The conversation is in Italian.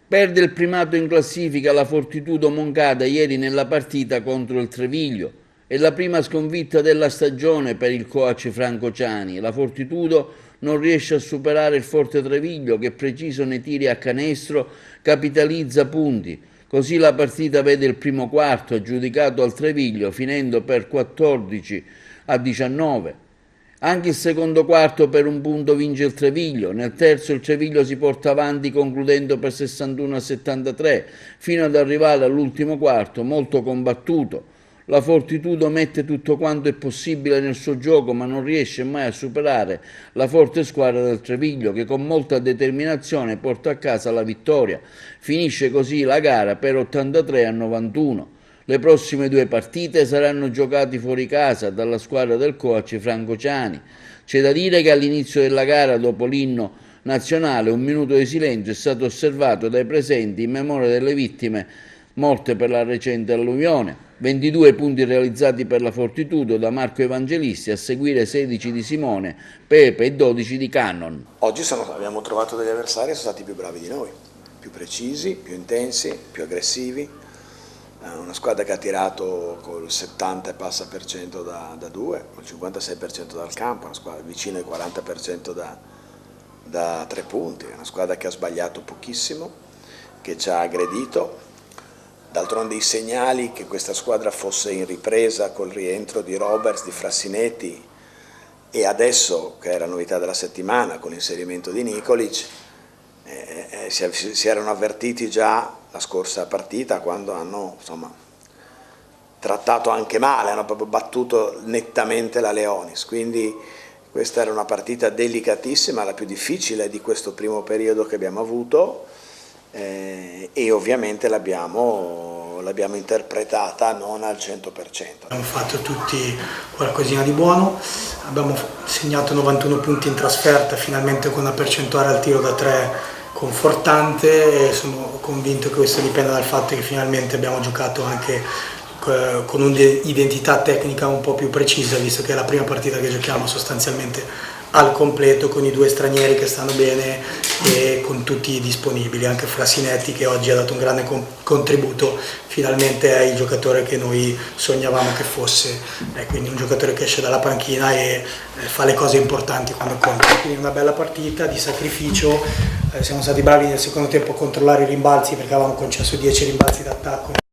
Perde il primato in classifica la Fortitudo Moncada ieri nella partita contro il Treviglio. È la prima sconfitta della stagione per il coach Franco Ciani. La Fortitudo non riesce a superare il Forte Treviglio che, preciso nei tiri a canestro, capitalizza punti. Così la partita vede il primo quarto aggiudicato al Treviglio, finendo per 14-19. Anche il secondo quarto per un punto vince il Treviglio, nel terzo il Treviglio si porta avanti concludendo per 61-73, fino ad arrivare all'ultimo quarto molto combattuto. La Fortitudo mette tutto quanto è possibile nel suo gioco, ma non riesce mai a superare la forte squadra del Treviglio, che con molta determinazione porta a casa la vittoria. Finisce così la gara per 83-91. Le prossime due partite saranno giocate fuori casa dalla squadra del coach Franco Ciani. C'è da dire che all'inizio della gara, dopo l'inno nazionale, un minuto di silenzio è stato osservato dai presenti in memoria delle vittime morte per la recente alluvione. 22 punti realizzati per la Fortitudo da Marco Evangelisti, a seguire 16 di Simone, Pepe e 12 di Cannon. Oggi abbiamo trovato degli avversari che sono stati più bravi di noi, più precisi, più intensi, più aggressivi. Una squadra che ha tirato col 70 e passa per cento da due, col 56% dal campo, una squadra vicino al 40% da 3 punti, una squadra che ha sbagliato pochissimo, che ci ha aggredito. D'altronde i segnali che questa squadra fosse in ripresa col rientro di Roberts, di Frassinetti e adesso, che è la novità della settimana, con l'inserimento di Nikolic, si erano avvertiti già la scorsa partita quando hanno trattato anche male, hanno proprio battuto nettamente la Leonis, quindi questa era una partita delicatissima, la più difficile di questo primo periodo che abbiamo avuto e ovviamente l'abbiamo interpretata non al 100%. Abbiamo fatto tutti qualcosina di buono, abbiamo segnato 91 punti in trasferta, finalmente con una percentuale al tiro da 3 confortante, e sono convinto che questo dipenda dal fatto che finalmente abbiamo giocato anche con un'identità tecnica un po' più precisa, visto che è la prima partita che giochiamo sostanzialmente al completo, con i 2 stranieri che stanno bene e con tutti disponibili, anche Frassinetti che oggi ha dato un grande contributo, finalmente è il giocatore che noi sognavamo che fosse, quindi un giocatore che esce dalla panchina e fa le cose importanti quando conta. Quindi una bella partita di sacrificio, siamo stati bravi nel secondo tempo a controllare i rimbalzi perché avevamo concesso 10 rimbalzi d'attacco